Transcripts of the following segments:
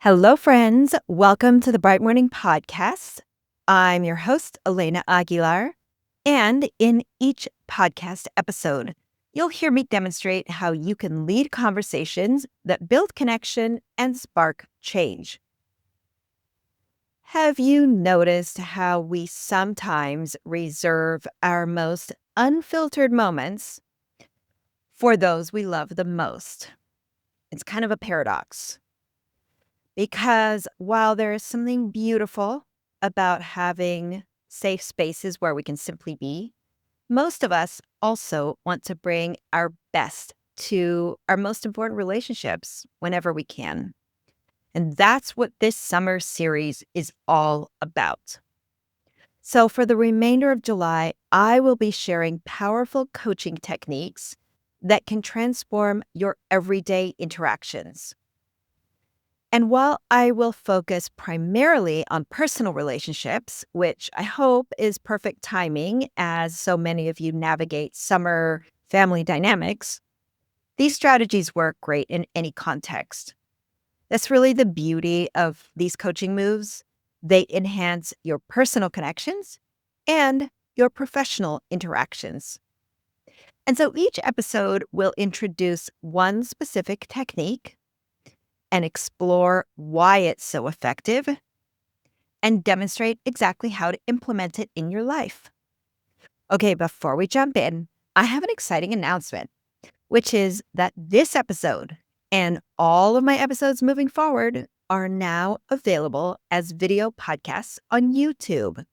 Hello, friends. Welcome to the Bright Morning Podcast. I'm your host, Elena Aguilar. And in each podcast episode, you'll hear me demonstrate how you can lead conversations that build connection and spark change. Have you noticed how we sometimes reserve our most unfiltered moments for those we love the most? It's kind of a paradox. Because while there is something beautiful about having safe spaces where we can simply be, most of us also want to bring our best to our most important relationships whenever we can. And that's what this summer series is all about. So, for the remainder of July, I will be sharing powerful coaching techniques that can transform your everyday interactions. And while I will focus primarily on personal relationships, which I hope is perfect timing as so many of you navigate summer family dynamics, these strategies work great in any context. That's really the beauty of these coaching moves. They enhance your personal connections and your professional interactions. And so each episode will introduce one specific technique and explore why it's so effective and demonstrate exactly how to implement it in your life. Okay, before we jump in, I have an exciting announcement, which is that this episode and all of my episodes moving forward are now available as video podcasts on YouTube.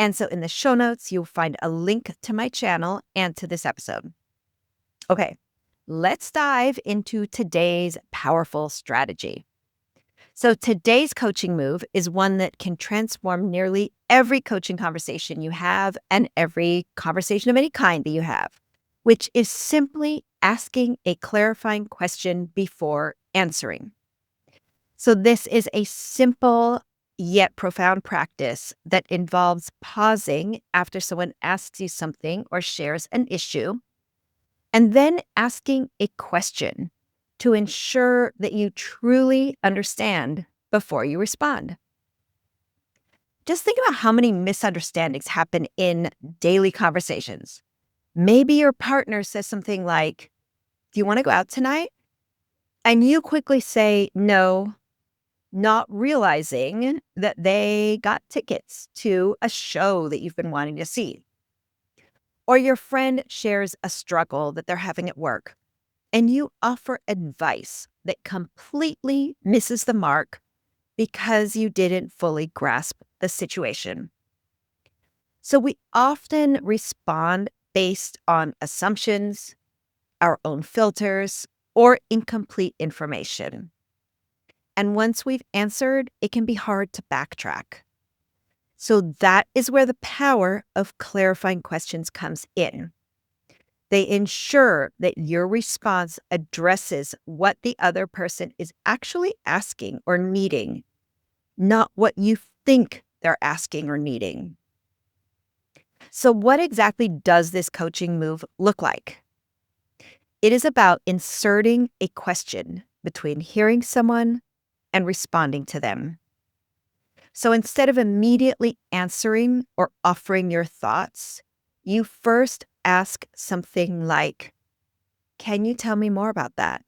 And so in the show notes, you'll find a link to my channel and to this episode. Okay, let's dive into today's powerful strategy. So today's coaching move is one that can transform nearly every coaching conversation you have and every conversation of any kind that you have, which is simply asking a clarifying question before answering. So this is a simple yet profound practice that involves pausing after someone asks you something or shares an issue, and then asking a question to ensure that you truly understand before you respond. Just think about how many misunderstandings happen in daily conversations. Maybe your partner says something like, "Do you want to go out tonight?" And you quickly say no, not realizing that they got tickets to a show that you've been wanting to see. Or your friend shares a struggle that they're having at work, and you offer advice that completely misses the mark because you didn't fully grasp the situation. So we often respond based on assumptions, our own filters, or incomplete information. And once we've answered, it can be hard to backtrack. So that is where the power of clarifying questions comes in. They ensure that your response addresses what the other person is actually asking or needing, not what you think they're asking or needing. So, what exactly does this coaching move look like? It is about inserting a question between hearing someone and responding to them. So, instead of immediately answering or offering your thoughts, you first ask something like, "Can you tell me more about that?"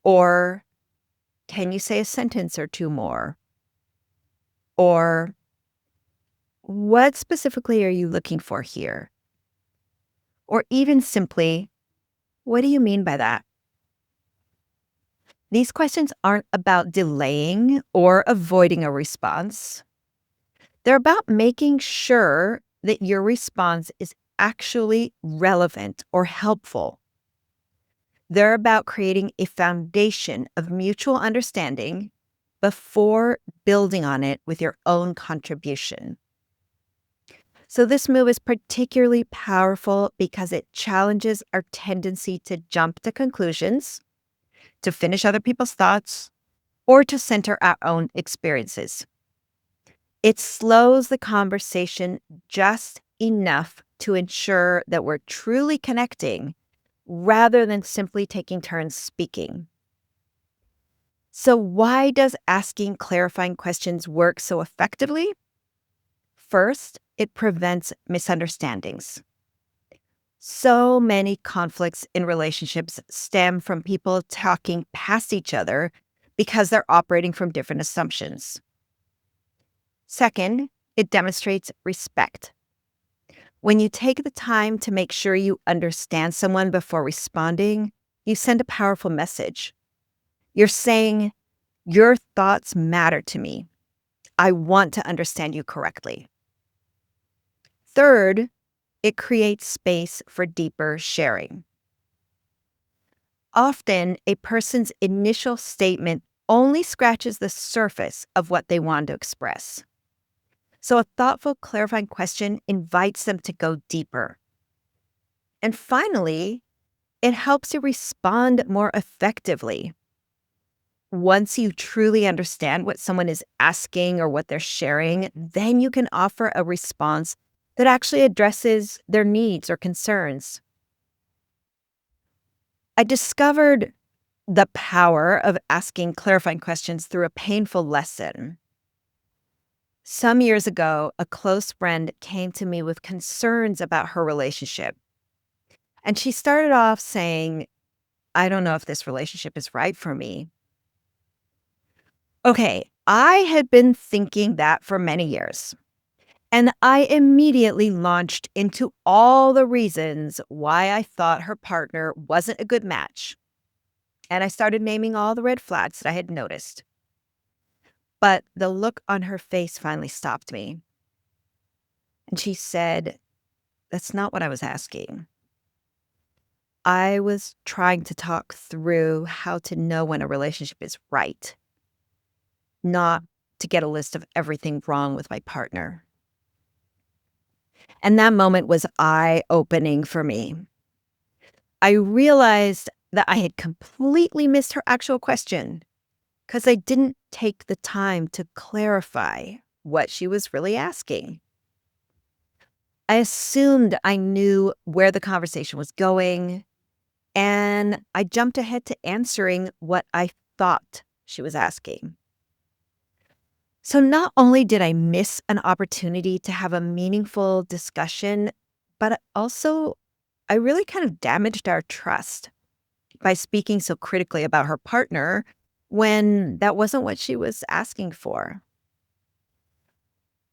Or, "Can you say a sentence or two more?" Or, "What specifically are you looking for here?" Or even simply, "What do you mean by that?" These questions aren't about delaying or avoiding a response. They're about making sure that your response is actually relevant or helpful. They're about creating a foundation of mutual understanding before building on it with your own contribution. So this move is particularly powerful because it challenges our tendency to jump to conclusions, to finish other people's thoughts, or to center our own experiences. It slows the conversation just enough to ensure that we're truly connecting rather than simply taking turns speaking. So, why does asking clarifying questions work so effectively? First, it prevents misunderstandings. So many conflicts in relationships stem from people talking past each other because they're operating from different assumptions. Second, it demonstrates respect. When you take the time to make sure you understand someone before responding, you send a powerful message. You're saying, your thoughts matter to me. I want to understand you correctly. Third, it creates space for deeper sharing. Often, a person's initial statement only scratches the surface of what they want to express. So, a thoughtful, clarifying question invites them to go deeper. And finally, it helps you respond more effectively. Once you truly understand what someone is asking or what they're sharing, then you can offer a response that actually addresses their needs or concerns. I discovered the power of asking clarifying questions through a painful lesson. Some years ago, a close friend came to me with concerns about her relationship. And she started off saying, I don't know if this relationship is right for me. Okay, I had been thinking that for many years. And I immediately launched into all the reasons why I thought her partner wasn't a good match. And I started naming all the red flags that I had noticed. But the look on her face finally stopped me. And she said, that's not what I was asking. I was trying to talk through how to know when a relationship is right, not to get a list of everything wrong with my partner. And that moment was eye-opening for me. I realized that I had completely missed her actual question because I didn't take the time to clarify what she was really asking. I assumed I knew where the conversation was going, and I jumped ahead to answering what I thought she was asking. So not only did I miss an opportunity to have a meaningful discussion, but also I really kind of damaged our trust by speaking so critically about her partner when that wasn't what she was asking for.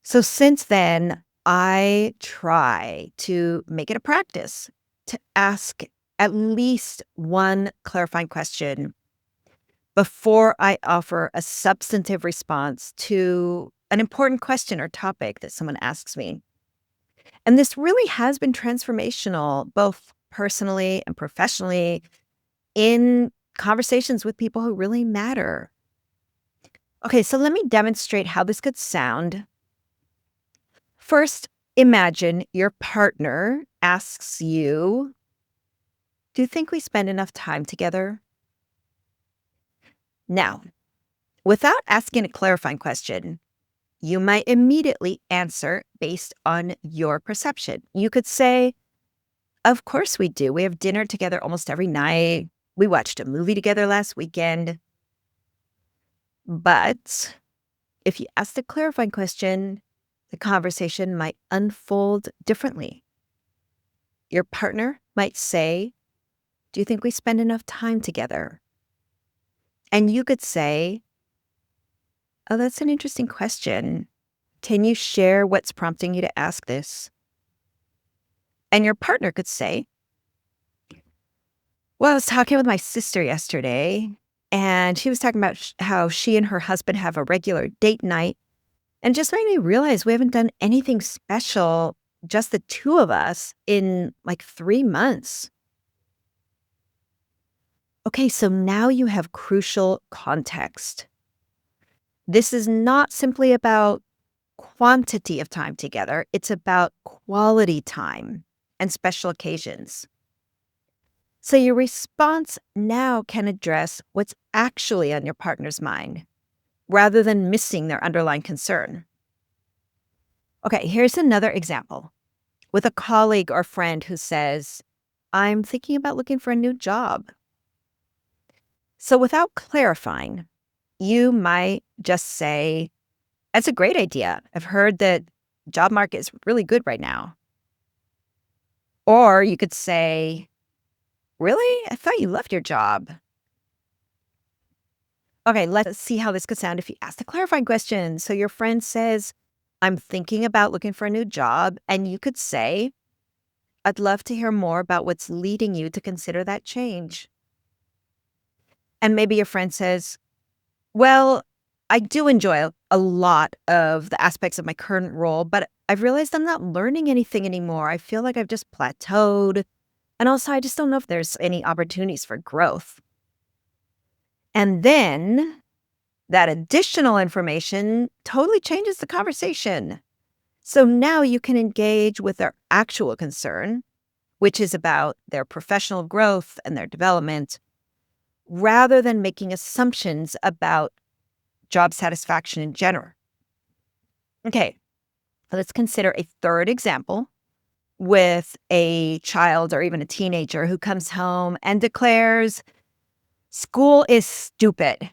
So since then, I try to make it a practice to ask at least one clarifying question before I offer a substantive response to an important question or topic that someone asks me. And this really has been transformational, both personally and professionally, in conversations with people who really matter. Okay, so let me demonstrate how this could sound. First, imagine your partner asks you, do you think we spend enough time together? Now, without asking a clarifying question, you might immediately answer based on your perception. You could say, of course we do. We have dinner together almost every night. We watched a movie together last weekend. But if you ask the clarifying question, the conversation might unfold differently. Your partner might say, do you think we spend enough time together? And you could say, oh, that's an interesting question. Can you share what's prompting you to ask this? And your partner could say, well, I was talking with my sister yesterday, and she was talking about how she and her husband have a regular date night. And just made me realize we haven't done anything special, just the two of us, in like 3 months. Okay, so now you have crucial context. This is not simply about quantity of time together, it's about quality time and special occasions. So your response now can address what's actually on your partner's mind rather than missing their underlying concern. Okay, here's another example with a colleague or friend who says, I'm thinking about looking for a new job. So without clarifying, You might just say, "That's a great idea. I've heard that job market is really good right now." Or you could say, "Really? I thought you loved your job." Okay, let's see how this could sound if you ask a clarifying question. So your friend says, "I'm thinking about looking for a new job." And you could say, "I'd love to hear more about what's leading you to consider that change." And maybe your friend says, "Well, I do enjoy a lot of the aspects of my current role, but I've realized I'm not learning anything anymore. I feel like I've just plateaued. And also, I just don't know if there's any opportunities for growth." And then that additional information totally changes the conversation. So now you can engage with their actual concern, which is about their professional growth and their development, rather than making assumptions about job satisfaction in general. Okay, let's consider a third example with a child or even a teenager who comes home and declares, "School is stupid."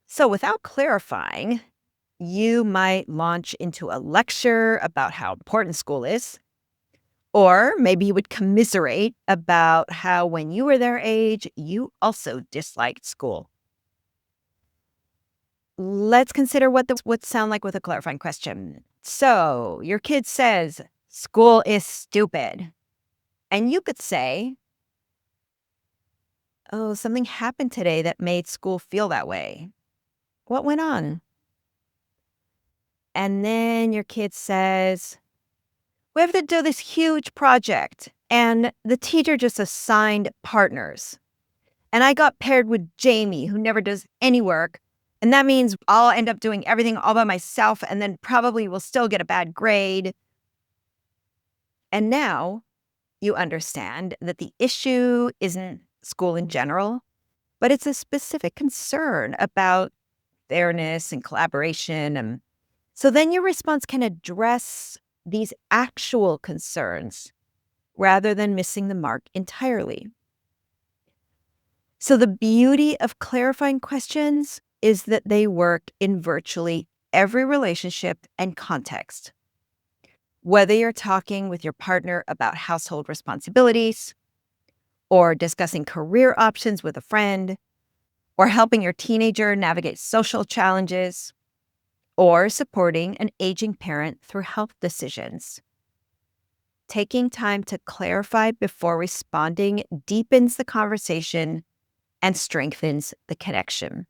So without clarifying, you might launch into a lecture about how important school is. Or maybe you would commiserate about how when you were their age, you also disliked school. Let's consider what this would sound like with a clarifying question. So your kid says, "School is stupid." And you could say, "Oh, something happened today that made school feel that way. What went on?" And then your kid says, "We have to do this huge project, and the teacher just assigned partners. And I got paired with Jamie, who never does any work. And that means I'll end up doing everything all by myself and then probably will still get a bad grade." And now you understand that the issue isn't school in general, but it's a specific concern about fairness and collaboration. And so then your response can address these actual concerns rather than missing the mark entirely. So the beauty of clarifying questions is that they work in virtually every relationship and context. Whether you're talking with your partner about household responsibilities, or discussing career options with a friend, or helping your teenager navigate social challenges, or supporting an aging parent through health decisions. Taking time to clarify before responding deepens the conversation and strengthens the connection.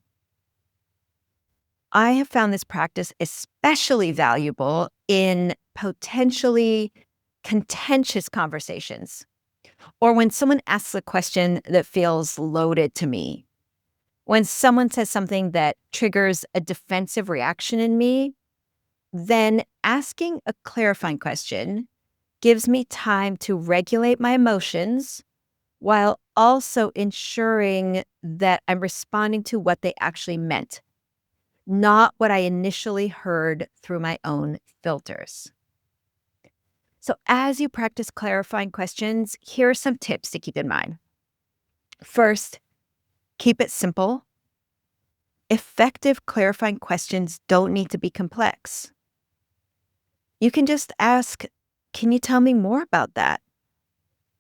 I have found this practice especially valuable in potentially contentious conversations or when someone asks a question that feels loaded to me. When someone says something that triggers a defensive reaction in me, then asking a clarifying question gives me time to regulate my emotions while also ensuring that I'm responding to what they actually meant, not what I initially heard through my own filters. So, as you practice clarifying questions, here are some tips to keep in mind. First, keep it simple. Effective clarifying questions don't need to be complex. You can just ask, "Can you tell me more about that?"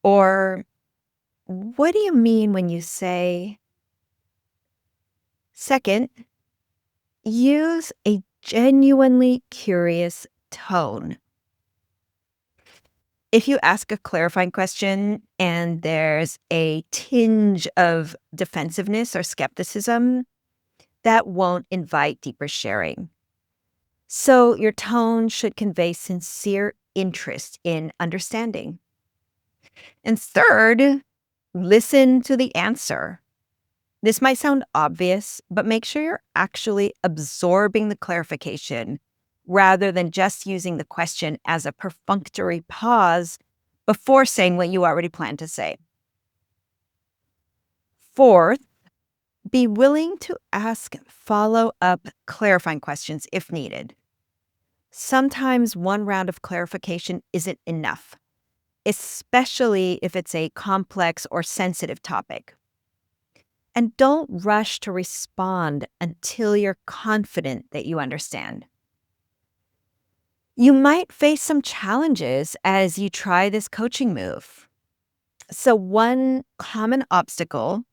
Or, "What do you mean when you say?" Second, use a genuinely curious tone. If you ask a clarifying question and there's a tinge of defensiveness or skepticism, that won't invite deeper sharing. So your tone should convey sincere interest in understanding. And third, listen to the answer. This might sound obvious, but make sure you're actually absorbing the clarification rather than just using the question as a perfunctory pause before saying what you already planned to say. Fourth, be willing to ask follow-up clarifying questions if needed. Sometimes one round of clarification isn't enough, especially if it's a complex or sensitive topic. And don't rush to respond until you're confident that you understand. You might face some challenges as you try this coaching move. So, one common obstacle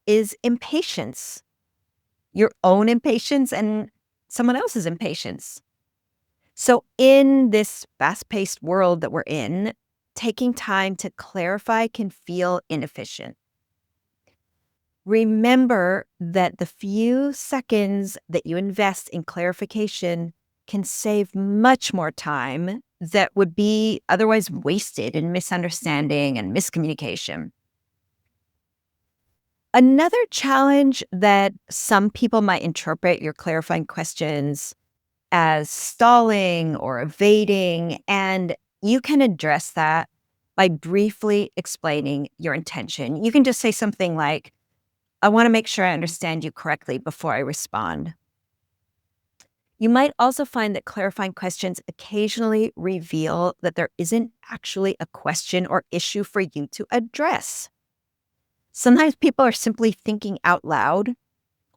is impatience, your own impatience and someone else's impatience. So, in this fast paced world that we're in, taking time to clarify can feel inefficient. Remember that the few seconds that you invest in clarification can save much more time that would be otherwise wasted in misunderstanding and miscommunication. Another challenge that some people might interpret your clarifying questions as stalling or evading, and you can address that by briefly explaining your intention. You can just say something like, I want to make sure I understand you correctly before I respond. You might also find that clarifying questions occasionally reveal that there isn't actually a question or issue for you to address. Sometimes people are simply thinking out loud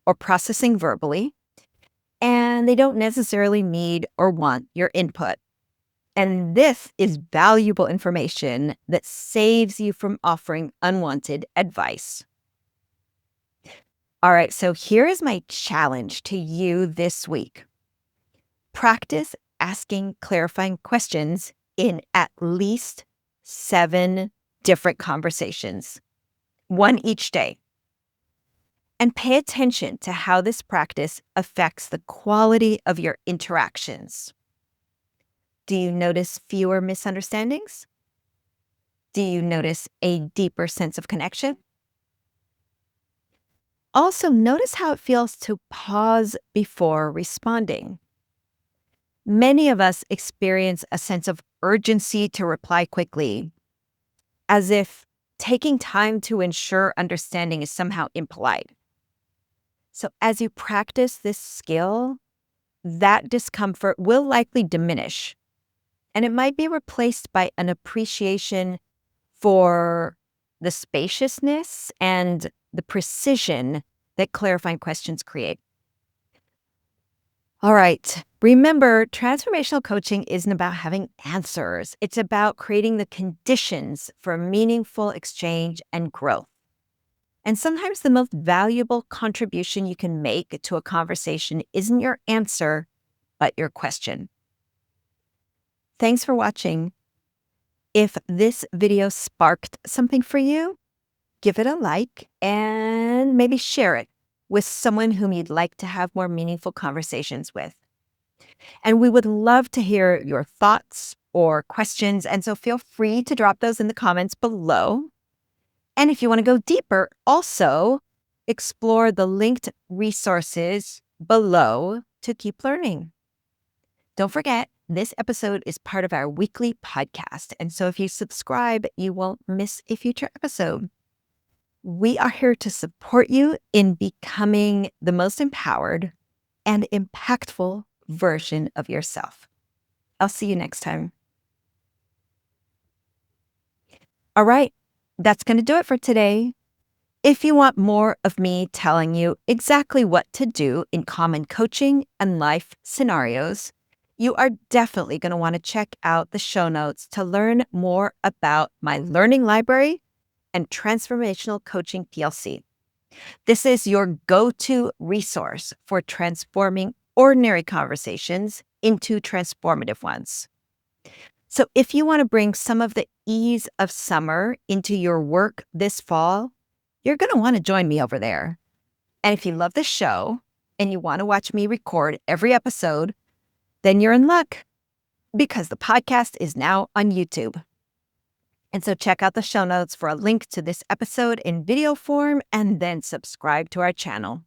or processing verbally, and they don't necessarily need or want your input. And this is valuable information that saves you from offering unwanted advice. All right, so here is my challenge to you this week. Practice asking clarifying questions in at least 7 different conversations, one each day. And pay attention to how this practice affects the quality of your interactions. Do you notice fewer misunderstandings? Do you notice a deeper sense of connection? Also, notice how it feels to pause before responding. Many of us experience a sense of urgency to reply quickly, as if taking time to ensure understanding is somehow impolite. So, as you practice this skill, that discomfort will likely diminish, and it might be replaced by an appreciation for the spaciousness and the precision that clarifying questions create. All right. Remember, transformational coaching isn't about having answers. It's about creating the conditions for meaningful exchange and growth. And sometimes the most valuable contribution you can make to a conversation isn't your answer, but your question. Thanks for watching. If this video sparked something for you, give it a like and maybe share it with someone whom you'd like to have more meaningful conversations with. And we would love to hear your thoughts or questions. And so feel free to drop those in the comments below. And if you want to go deeper, also explore the linked resources below to keep learning. Don't forget, this episode is part of our weekly podcast. And so if you subscribe, you won't miss a future episode. We are here to support you in becoming the most empowered and impactful version of yourself. I'll see you next time. All right, that's going to do it for today. If you want more of me telling you exactly what to do in common coaching and life scenarios, you are definitely going to want to check out the show notes to learn more about my learning library and Transformational Coaching PLC. This is your go-to resource for transforming ordinary conversations into transformative ones. So if you want to bring some of the ease of summer into your work this fall, you're going to want to join me over there. And if you love the show and you want to watch me record every episode, then you're in luck because the podcast is now on YouTube. And so check out the show notes for a link to this episode in video form and then subscribe to our channel.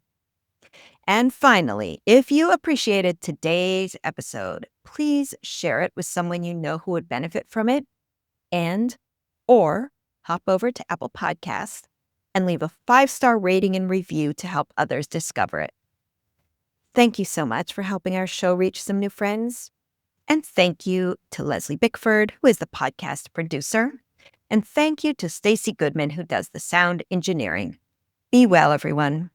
And finally, if you appreciated today's episode, please share it with someone you know who would benefit from it, and or hop over to Apple Podcasts and leave a 5-star rating and review to help others discover it. Thank you so much for helping our show reach some new friends. And thank you to Leslie Bickford, who is the podcast producer. And thank you to Stacy Goodman, who does the sound engineering. Be well, everyone.